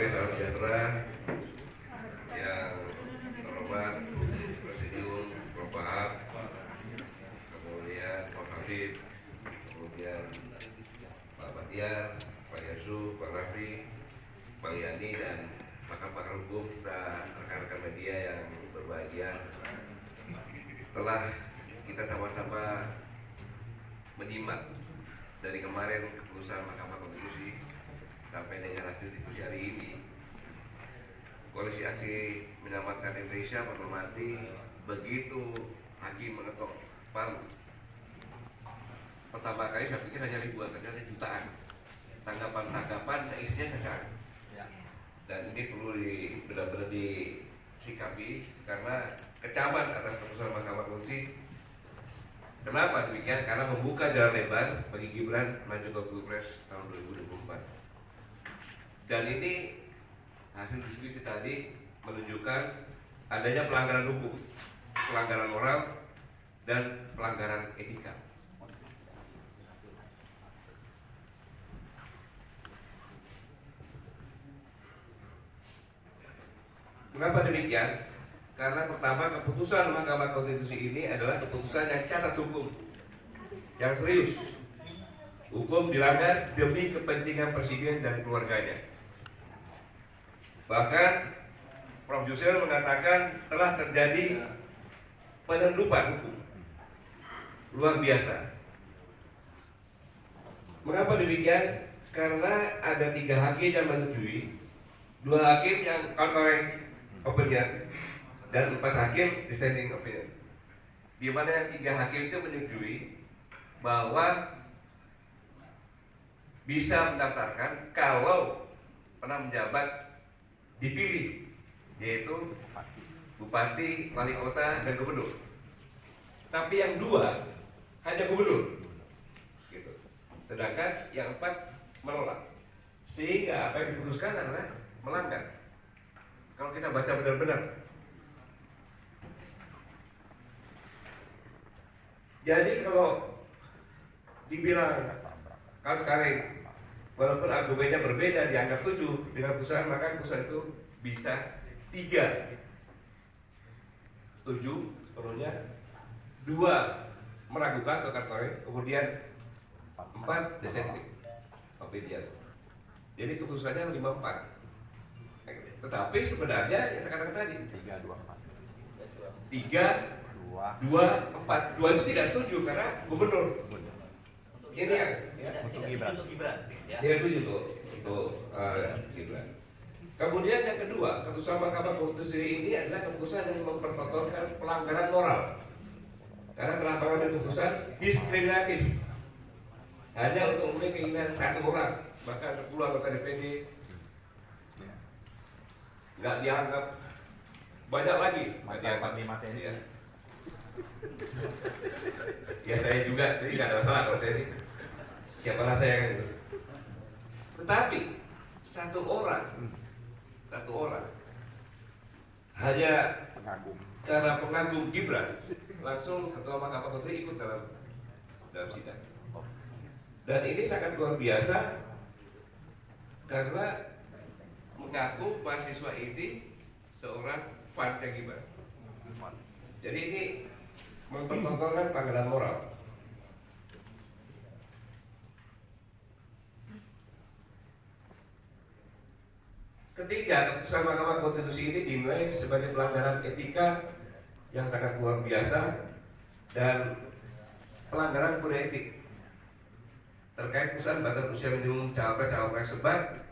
Semuanya salam sejahtera. Yang terhormat Presidium Prof. Wahab, kemudian Pak Habib, kemudian Pak Batiar, Pak Yasu, Pak Rafi, Bang Yani, dan pakar-pakar hukum serta rekan-rekan media yang berbahagia. Setelah kita sama-sama menyimak dari kemarin keputusan Mahkamah Konstitusi sampai dengan hasil diskusi hari ini, Koalisi Aksi Menyelamatkan Indonesia menghormati begitu hakim mengetok palu. Pertama kali saya pikir hanya ribuan, ternyata jutaan. Tanggapan-tanggapan isinya cacat. Dan ini perlu benar-benar disikapi karena kecaman atas keputusan Mahkamah Konstitusi. Kenapa demikian? Karena membuka jalan lebar bagi Gibran maju ke Pilpres tahun 2024. Dan ini hasil diskusi tadi menunjukkan adanya pelanggaran hukum, pelanggaran moral, dan pelanggaran etika. Mengapa demikian? Karena pertama, keputusan Mahkamah Konstitusi ini adalah keputusan yang cacat hukum, yang serius. Hukum dilanggar demi kepentingan presiden dan keluarganya. Bahkan Prof. Yusril mengatakan telah terjadi penyelundupan hukum luar biasa. Mengapa demikian? Karena ada 3 hakim yang menyetujui, 2 hakim yang concurring opinion, dan 4 hakim dissenting opinion. Di mana yang 3 hakim itu menyetujui bahwa bisa mendaftarkan kalau pernah menjabat dipilih, yaitu bupati, wali kota, dan gubernur. Tapi yang 2 hanya gubernur, gitu. Sedangkan yang 4 menolak. Sehingga apa yang diputuskan adalah melanggar. Kalau kita baca benar-benar. Jadi kalau dibilang kalau sekarang walaupun argumennya berbeda dianggap setuju dengan keputusan, maka keputusan itu bisa 3 setuju sepenuhnya, 2 meragukan atau concurring, kemudian 4 dissenting opinion. Jadi keputusannya 5-4. Tetapi sebenarnya yang saya katakan tadi 3, 2, 4. 2 itu tidak setuju karena gubernur. Ini yang untuk Gibran. Dia setuju untuk Gibran. Kemudian yang kedua, keputusan Mahkamah Konstitusi ini adalah keputusan yang mempertontonkan pelanggaran moral. Karena telah mengambil keputusan diskriminatif hanya untuk memenuhi keinginan 1 orang, bahkan 10 anggota DPD nggak dianggap, banyak lagi nggak dianggap di materi. Ya saya juga, jadi nggak ada masalah kalau saya sih. Siapalah saya kan itu. Tetapi satu orang hanya karena pengagum Gibran, langsung ketua Mahkamah Konstitusi ikut dalam sidang. Dan ini sangat luar biasa karena mengaku mahasiswa ini seorang fansnya Gibran. Jadi ini mempertontonkan pelanggaran moral. Ketiga, keputusan Mahkamah Konstitusi ini dinilai sebagai pelanggaran etika yang sangat luar biasa dan pelanggaran kode etik terkait putusan batas usia minimum cawapres sebab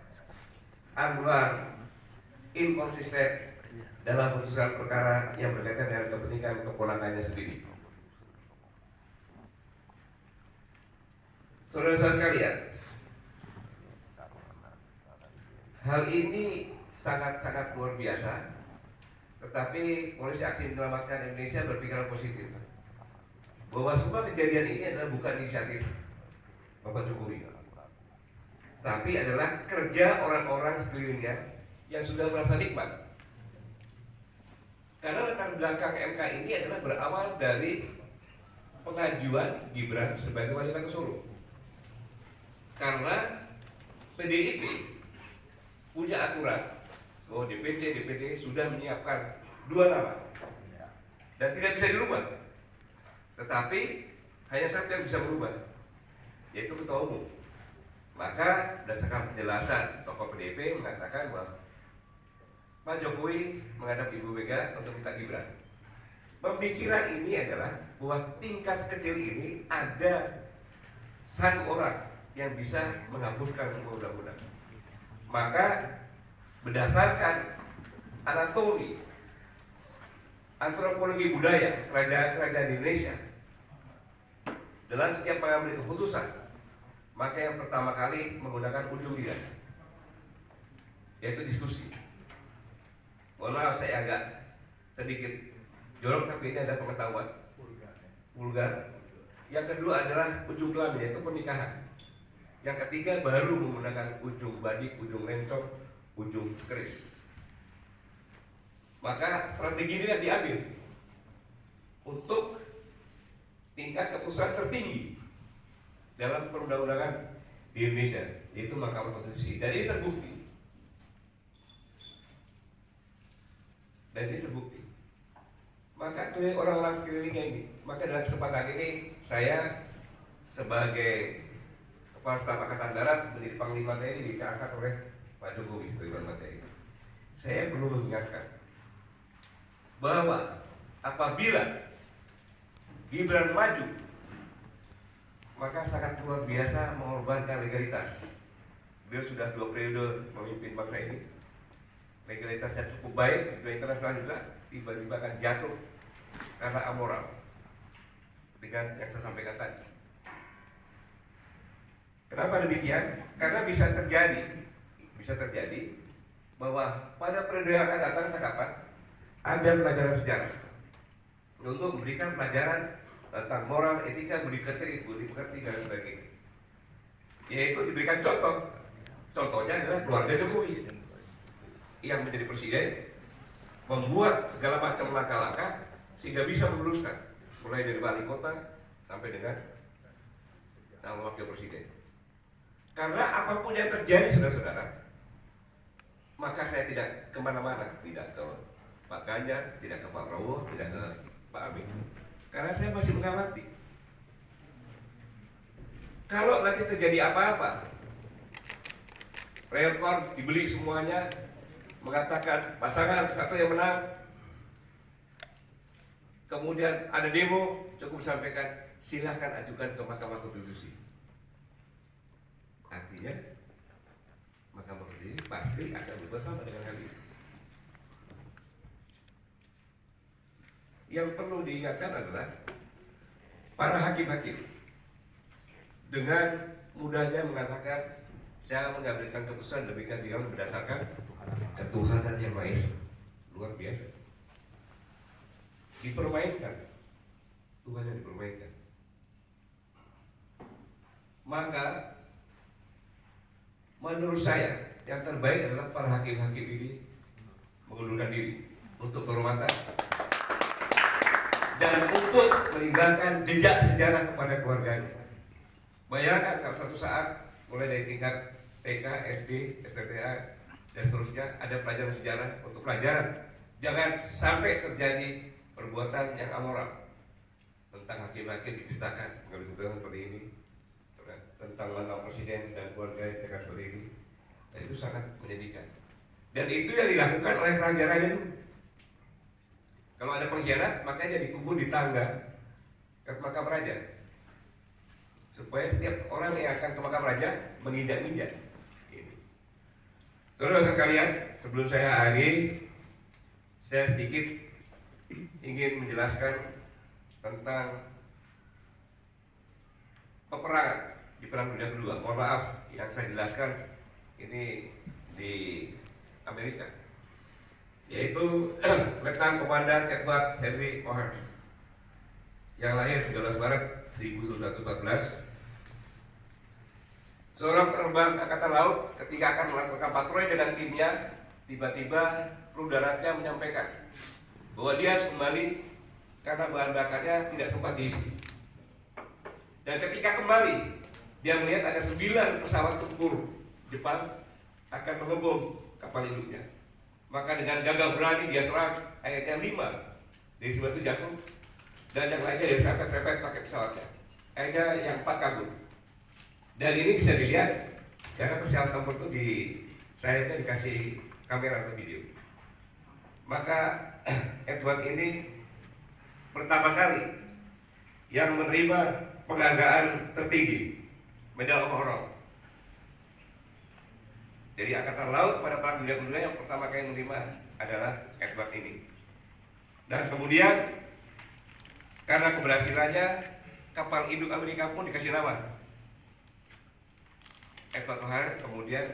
Anwar inkonsisten dalam putusan perkara yang berkaitan dengan kepentingan keponakannya sendiri. Saudara-saudara sekalian, hal ini sangat-sangat luar biasa. Tetapi Koalisi Aksi Menyelamatkan Indonesia berpikiran positif bahwa semua kejadian ini adalah bukan inisiatif Bapak Jokowi, tapi adalah kerja orang-orang sekelilingnya yang sudah merasa nikmat. Karena latar belakang MK ini adalah berawal dari pengajuan Gibran sebagai wali kota Solo. Karena PDIP punya aturan bahwa DPC, DPD sudah menyiapkan 2 nama dan tidak bisa dirubah. Tetapi hanya satu yang bisa berubah, yaitu ketua umum. Maka berdasarkan penjelasan tokoh PDIP mengatakan bahwa Pak Jokowi menghadap Ibu Mega untuk minta Gibran. Pemikiran ini adalah bahwa tingkat sekecil ini ada satu orang yang bisa menghapuskan semua undang-undang. Maka berdasarkan anatomi antropologi budaya kerajaan-kerajaan di Indonesia, dalam setiap pengambil keputusan, maka yang pertama kali menggunakan ujung lidah, yaitu diskusi. Mohon maaf saya agak sedikit jorok, tapi ini ada pengetahuan vulgar. Yang kedua adalah ujung kelamin, yaitu pernikahan. Yang ketiga baru menggunakan ujung badik, ujung lencong, ujung keris. Maka strategi ini diambil untuk tingkat keputusan tertinggi dalam perundang-undangan di Indonesia, yaitu Mahkamah Konstitusi. Dan ini terbukti. Maka dari orang-orang sekelilingnya ini, maka dalam kesempatan ini saya sebagai Kepala Staf Angkatan Darat menjadi Panglima TNI diangkat oleh Pak Jokowi sebagai Panglima TNI. Saya perlu mengingatkan bahwa apabila Gibran maju, maka sangat luar biasa mengorbankan legalitas. Beliau sudah 2 periode memimpin bangsa ini, legalitasnya cukup baik, di internasional juga, tiba-tiba akan jatuh karena amoral dengan yang saya sampaikan tadi. Kenapa demikian? Karena bisa terjadi bahwa pada periode yang akan datang kapan ada pelajaran sejarah untuk memberikan pelajaran tentang moral, etika, budi pekerti dan sebagainya. Yaitu diberikan contoh. Contohnya adalah keluarga Jokowi yang menjadi presiden, membuat segala macam langkah-langkah sehingga bisa meluruskan mulai dari wali kota sampai dengan calon wakil presiden. Karena apapun yang terjadi, saudara-saudara, maka saya tidak kemana-mana, tidak ke Pak Ganjar, tidak ke Pak Prabowo, tidak ke Pak Amin, karena saya masih mengamati. Kalau nanti terjadi apa-apa, Realcon dibeli semuanya, mengatakan pasangan satu yang menang, kemudian ada demo, cukup sampaikan silahkan ajukan ke Mahkamah Konstitusi. Artinya Mahkamah Konstitusi pasti akan bersama dengan hal ini. Yang perlu diingatkan adalah para hakim-hakim dengan mudahnya mengatakan saya mengambilkan keputusan demikian dia berdasarkan ketuhanan yang Maha Esa. Luar biasa. Dipermainkan, Tuhan yang dipermainkan. Maka menurut saya yang terbaik adalah para hakim-hakim ini mengundurkan diri untuk kehormatan dan untuk meninggalkan jejak sejarah kepada keluarganya. Bayangkan kalau suatu saat mulai dari tingkat TK, SD, STTA dan seterusnya ada pelajaran sejarah untuk pelajaran. Jangan sampai terjadi perbuatan yang amoral. Tentang hakim-hakim diceritakan mengambil keputusan seperti ini, tentang mantan presiden dan keluarga dengan seperti ini. Dan itu sangat menyedihkan. Dan itu yang dilakukan oleh raja-raja itu. Kalau ada pengkhianat, makanya dikubur di tangga ke makam raja, supaya setiap orang yang akan ke makam raja menginjak-injak. Saudara sekalian, sebelum saya akhiri, saya sedikit ingin menjelaskan tentang peperangan di Perang Dunia Kedua. Mohon maaf, yang saya jelaskan ini di Amerika, yaitu Letnan Komandan Edward Henry O'Hare yang lahir 13 Maret 1914. Seorang penerbang angkatan laut ketika akan melakukan patroli dengan timnya, tiba-tiba kru daratnya menyampaikan bahwa dia harus kembali karena bahan bakarnya tidak sempat diisi. Dan ketika kembali, dia melihat ada 9 pesawat tempur Jepang akan mengebom kapal induknya. Maka dengan gagah berani dia serang, akhirnya 5 dari 9 itu jatuh, dan yang lainnya dia serempet pakai pesawatnya. Akhirnya yang 4 kabur. Dan ini bisa dilihat karena pesawat tempur itu di sayapnya dikasih kamera atau video. Maka Edward ini pertama kali yang menerima penghargaan tertinggi, Medal of Honor. Jadi Angkatan Laut pada Perang Dunia Kedua yang pertama kali menerima adalah Edward ini. Dan kemudian karena keberhasilannya, kapal induk Amerika pun dikasih nama Edward O'Hare. Kemudian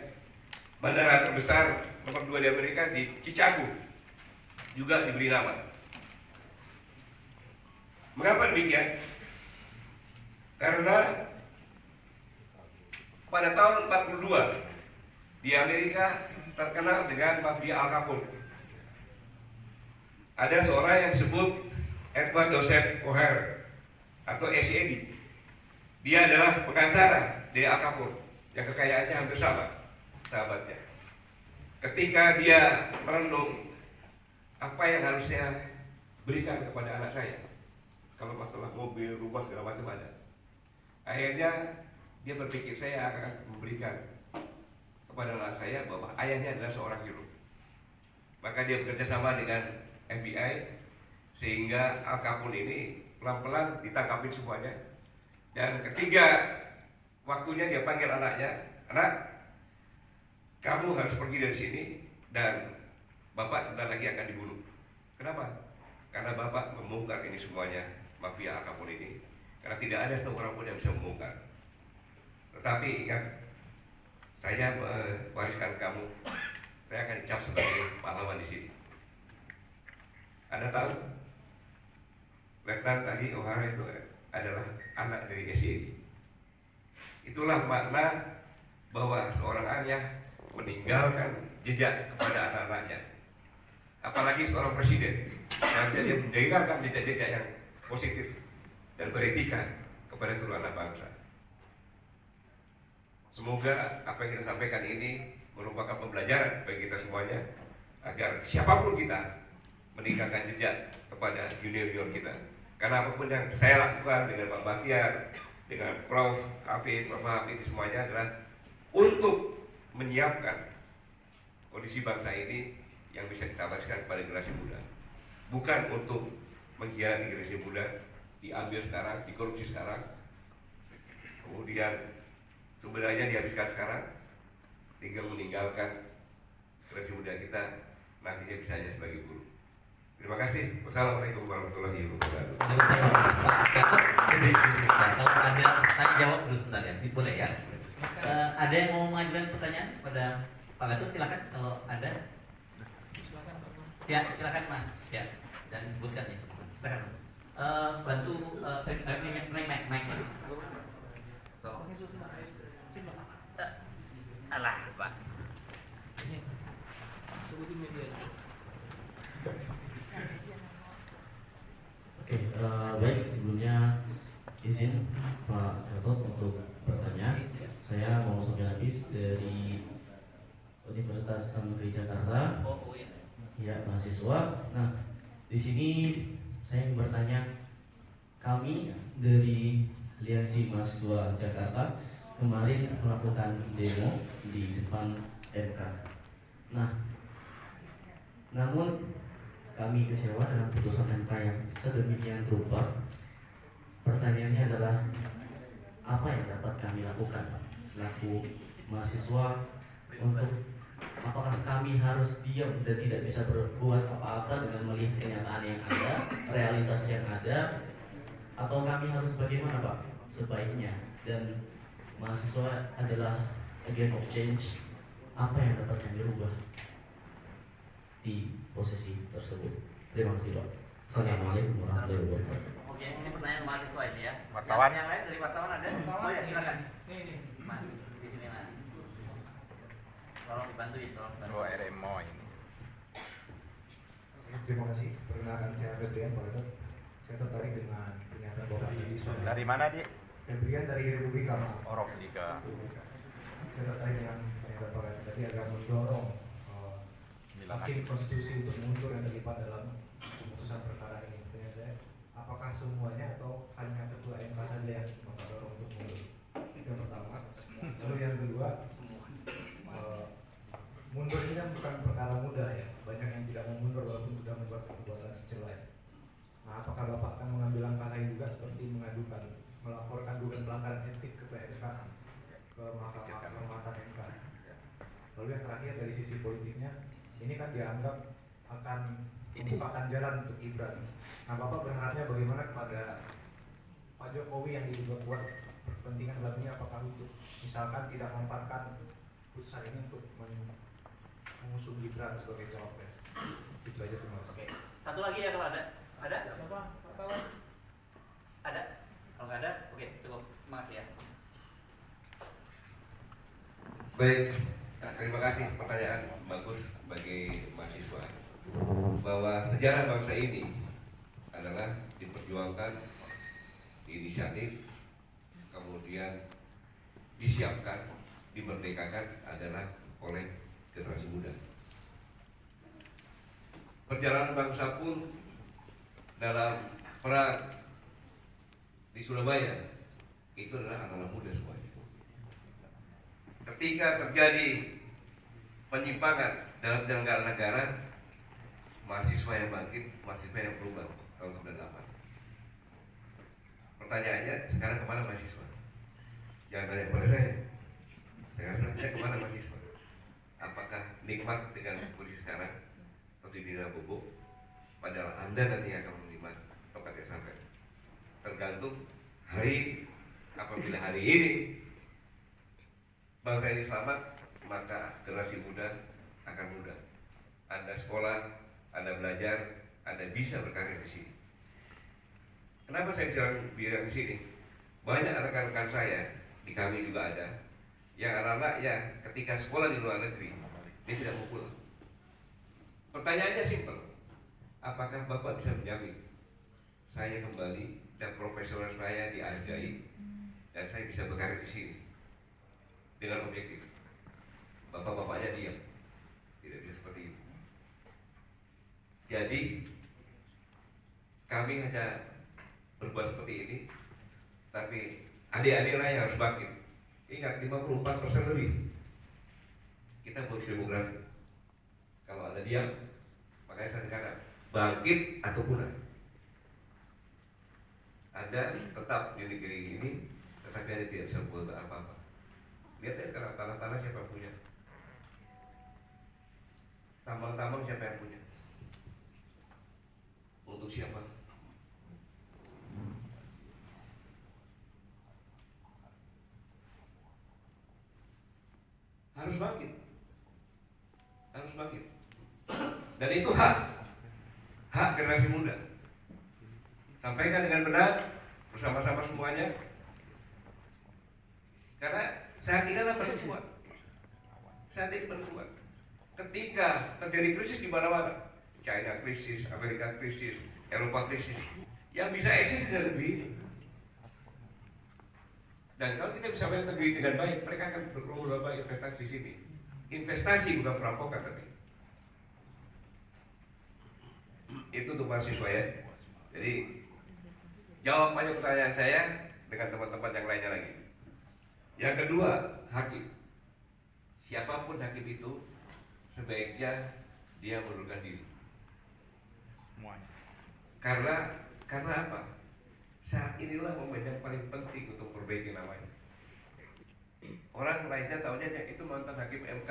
bandara terbesar nomor 2 di Amerika di Chicago juga diberi nama. Mengapa demikian? Karena pada tahun 42 di Amerika terkenal dengan mafia Al Capone. Ada seorang yang disebut Edward Joseph O'Hare atau SED. Dia adalah pengacara dari Al Capone yang kekayaannya hampir sama sahabatnya. Ketika dia merenung apa yang harus saya berikan kepada anak saya, kalau masalah mobil, rumah, segala macam ada. Akhirnya dia berpikir saya akan memberikan kepada anak saya bahwa ayahnya adalah seorang hero. Maka dia bekerja sama dengan FBI sehingga Al Capone ini pelan-pelan ditangkapin semuanya. Dan ketiga waktunya dia panggil anaknya, "Anak, kamu harus pergi dari sini dan bapak sebentar lagi akan dibunuh." Kenapa? Karena bapak membongkar ini semuanya, mafia Al Capone ini. Karena tidak ada satu orang pun yang bisa membongkar. Tetapi ingat, saya mewariskan kamu, saya akan dicap sebagai pahlawan di sini. Anda tahu, Letnan tadi O'Hare itu adalah anak dari SED. Itulah makna bahwa seorang ayah meninggalkan jejak kepada anak-anaknya. Apalagi seorang presiden, harusnya dia meninggalkan jejak-jejak yang positif dan beretika kepada seluruh anak bangsa. Semoga apa yang kita sampaikan ini merupakan pembelajaran bagi kita semuanya, agar siapapun kita meninggalkan jejak kepada junior-junior kita. Karena apapun yang saya lakukan dengan Pak Bahtiar, dengan Prof. Hafid, Prof. Hafid, semuanya adalah untuk menyiapkan kondisi bangsa ini yang bisa kita wariskan kepada generasi muda. Bukan untuk mengkhianati generasi muda, diambil sekarang, dikorupsi sekarang, kemudian sumber dayanya dihabiskan sekarang, tinggal meninggalkan generasi muda kita nantinya bisa hanya sebagai guru. Terima kasih. Wassalamualaikum warahmatullahi wabarakatuh. Kalau ada tanya jawab dulu sebentar ya, boleh ya. Ada yang mau mengajukan pertanyaan pada Pak Gatot, silakan kalau ada. Ya, silakan Mas. Ya, dan disebutkan ya. Silakan Mas. Bantu mic. Alah, Pak. Oke, baik, sebelumnya izin Pak Gatot untuk bertanya. Saya Muhammad Sofyan Habis dari Universitas Islam Negeri Jakarta. Ya, mahasiswa. Nah, di sini saya ingin bertanya, kami dari Aliansi Mahasiswa Jakarta kemarin melakukan demo di depan MK. Nah, namun kami kecewa dengan putusan MK yang sedemikian rupa. Pertanyaannya adalah, apa yang dapat kami lakukan selaku mahasiswa untuk, apakah kami harus diam dan tidak bisa berbuat apa-apa dengan melihat kenyataan yang ada, realitas yang ada, atau kami harus bagaimana Pak sebaiknya? Dan mahasiswa adalah agent of change, apa yang dapat kami rubah di posisi tersebut? Terima kasih Pak. Assalamualaikum warahmatullahi wabarakatuh. Oke, ini pertanyaan mahasiswa ini ya. Wartawan. Yang lain dari wartawan ada? Oh ya, silakan. Mas, di sini Mas. Tolong dibantuin, tolong dibantuin. Dua RMO ini. Terima kasih. Perkenalkan saya Febrian Pak Gatot. Saya tertarik dengan pernyataan Bapak tadi. Dari mana, Di? Febrian dari Republika. Orok Liga. Saya tertarik dengan pernyataan kata Pak Gatot tadi agak mendorong hakim konstitusi untuk mundur yang terlibat dalam keputusan perkara ini. Misalnya saya, apakah semuanya atau hanya ketua MK saja yang mendorong untuk mundur? Itu yang pertama. Lalu yang kedua, mundur ini kan bukan perkara mudah ya. Banyak yang tidak mau mundur walaupun sudah membuat perbuatan kecil lain. Nah, apakah Bapak akan mengambil langkah lain juga seperti melaporkan dugaan pelanggaran etik ke PMK, ke Mahkamah Kehormatan MK? Lalu yang terakhir dari sisi politiknya, ini kan dianggap akan membukakan jalan untuk Gibran. Nah, Bapak berharapnya bagaimana kepada Pak Jokowi yang diduga kuat kepentingan dalam ini, apakah untuk misalkan tidak memanfaatkan putusan ini untuk mengusung Gibran sebagai cawapres? Itu aja, terima kasih. Oke. Satu lagi ya kalau ada? Ada? Ada? Kalau nggak ada, oke, cukup. Makasih ya. Baik, nah, terima kasih pertanyaan bagus bagi mahasiswa bahwa sejarah bangsa ini adalah diperjuangkan, diinisiatif, kemudian disiapkan, dimerdekakan adalah oleh generasi muda. Perjalanan bangsa pun dalam perang di Surabaya itu adalah anak-anak muda semuanya. Ketika terjadi penyimpangan dalam penyelenggaraan negara, mahasiswa yang bangkit, mahasiswa yang berubah tahun 98. Pertanyaannya, sekarang kemana mahasiswa? Jangan tanya kepada saya. Sekarang saya kemana mahasiswa? Apakah nikmat dengan kondisi sekarang atau dibina bubuk? Padahal Anda nanti akan menikmat tongkat estafet. Tergantung hari, apabila hari ini bangsa ini selamat, maka generasi muda akan mudah. Anda sekolah, Anda belajar, Anda bisa berkarya di sini. Kenapa saya bilang di sini? Banyak rekan-rekan saya, di kami juga ada, yang anak-anak yang ketika sekolah di luar negeri, dia tidak mau pulang. Pertanyaannya simpel, apakah Bapak bisa menjamin saya kembali dan profesional saya dihargai dan saya bisa berkarya di sini dengan objektif? Bapak-bapaknya diam, tidak bisa seperti itu. Jadi kami hanya berbuat seperti ini, tapi adik-adik lain harus bangkit. Ingat, 54% lebih kita bonus demografi. Kalau Anda diam, makanya saya katakan bangkit atau punah. Anda tetap di negeri ini, tetapi Anda tidak bisa buat apa-apa. Lihat ya sekarang, tanah-tanah siapa yang punya? Tambang-tambang siapa yang punya? Untuk siapa? Harus bangkit. Harus bangkit. Dan itu hak generasi muda. Sampaikan dengan benar bersama-sama semuanya. Karena saat ini adalah perempuan. Saat ini perempuan. Ketika terjadi krisis di mana-mana, China krisis, Amerika krisis, Eropa krisis, yang bisa eksis di negeri ini. Dan kalau kita bisa bayar negeri dengan baik, mereka akan berlomba-lomba investasi di sini. Investasi bukan perampokan tapi. Itu untuk mahasiswa ya. Jadi jawab banyak pertanyaan saya dengan teman-teman yang lainnya lagi. Yang kedua, hakim. Siapapun hakim itu sebaiknya dia mundurkan diri. Karena apa? Saat inilah momen yang paling penting untuk perbaiki namanya. Orang lainnya tahunya itu mantan hakim MK,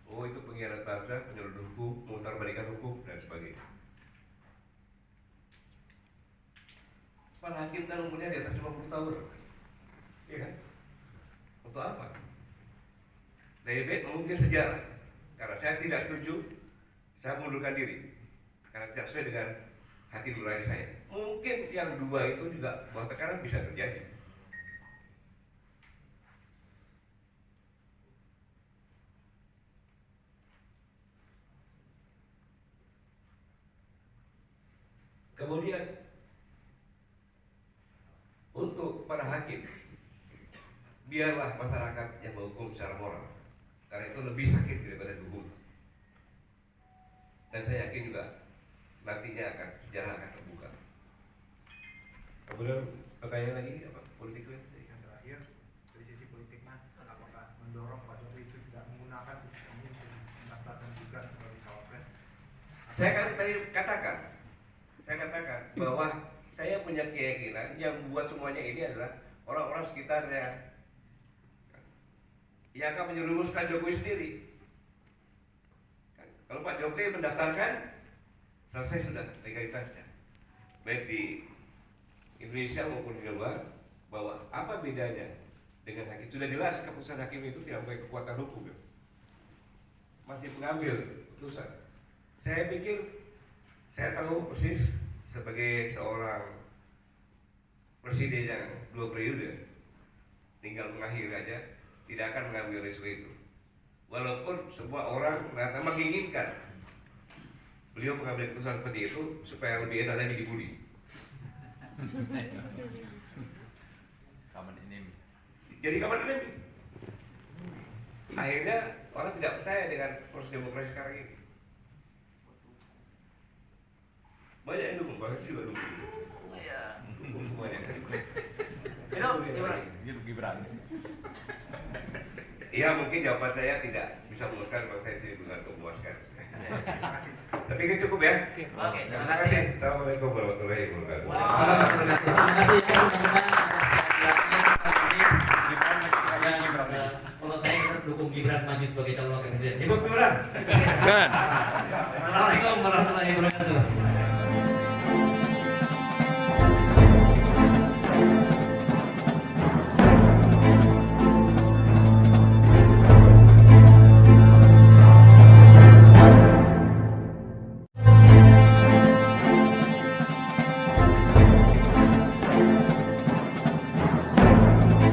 oh itu pengkhianat bangsa, penyelundup hukum, mengutarbalikan hukum dan sebagainya. Para hakim kan umurnya di atas 50 tahun, iya kan? Untuk apa? Lebih baik mungkin sejarah. Karena saya tidak setuju, saya mundurkan diri karena tidak sesuai dengan hati nurani saya. Mungkin yang dua itu juga bahwa tekanan bisa terjadi. Kemudian untuk para hakim, biarlah masyarakat yang menghukum secara moral. karena itu lebih sakit daripada dulu. Dan saya yakin juga nantinya sejarah akan terbuka. Kemudian pertanyaan lagi apa? Politiknya? Yang terakhir dari sisi politik mas, apakah mendorong Pak Jokowi itu tidak menggunakan isu ini untuk mendaftarkan Gibran sebagai cawapres? Saya kan tadi katakan bahwa saya punya keyakinan yang membuat semuanya ini adalah orang-orang sekitarnya yang akan menyerumuskan Jokowi sendiri. Kalau Pak Jokowi mendaftarkan, selesai sudah legalitasnya. Baik di Indonesia maupun di luar, bahwa apa bedanya dengan hakim? Sudah jelas keputusan hakim itu tidak mempunyai kekuatan hukum, ya. Masih mengambil keputusan. Saya pikir, saya tahu persis sebagai seorang presiden yang 2 periode, tinggal mengakhiri aja, tidak akan mengambil risiko itu. Walaupun semua orang menginginkan beliau mengambil keputusan seperti itu supaya lebih enak lagi dibully. Kaman ini. Jadi kapan ini? Akhirnya orang tidak percaya dengan proses demokrasi sekarang ini. Banyak yang dukung, banyak juga dukung. Saya dukung semuanya. Itu Gibran. Iya, mungkin jawaban saya tidak bisa memuaskan kalau saya sendiri bukan untuk memuaskan. Terima kasih. Tapi kan cukup ya. Oke, Terima kasih. Assalamualaikum warahmatullahi wabarakatuh. Terima kasih ya teman-teman. Kalau saya tetap dukung Gibran maju sebagai calon wakil presiden. Ibu Gibran. Assalamualaikum warahmatullahi wabarakatuh.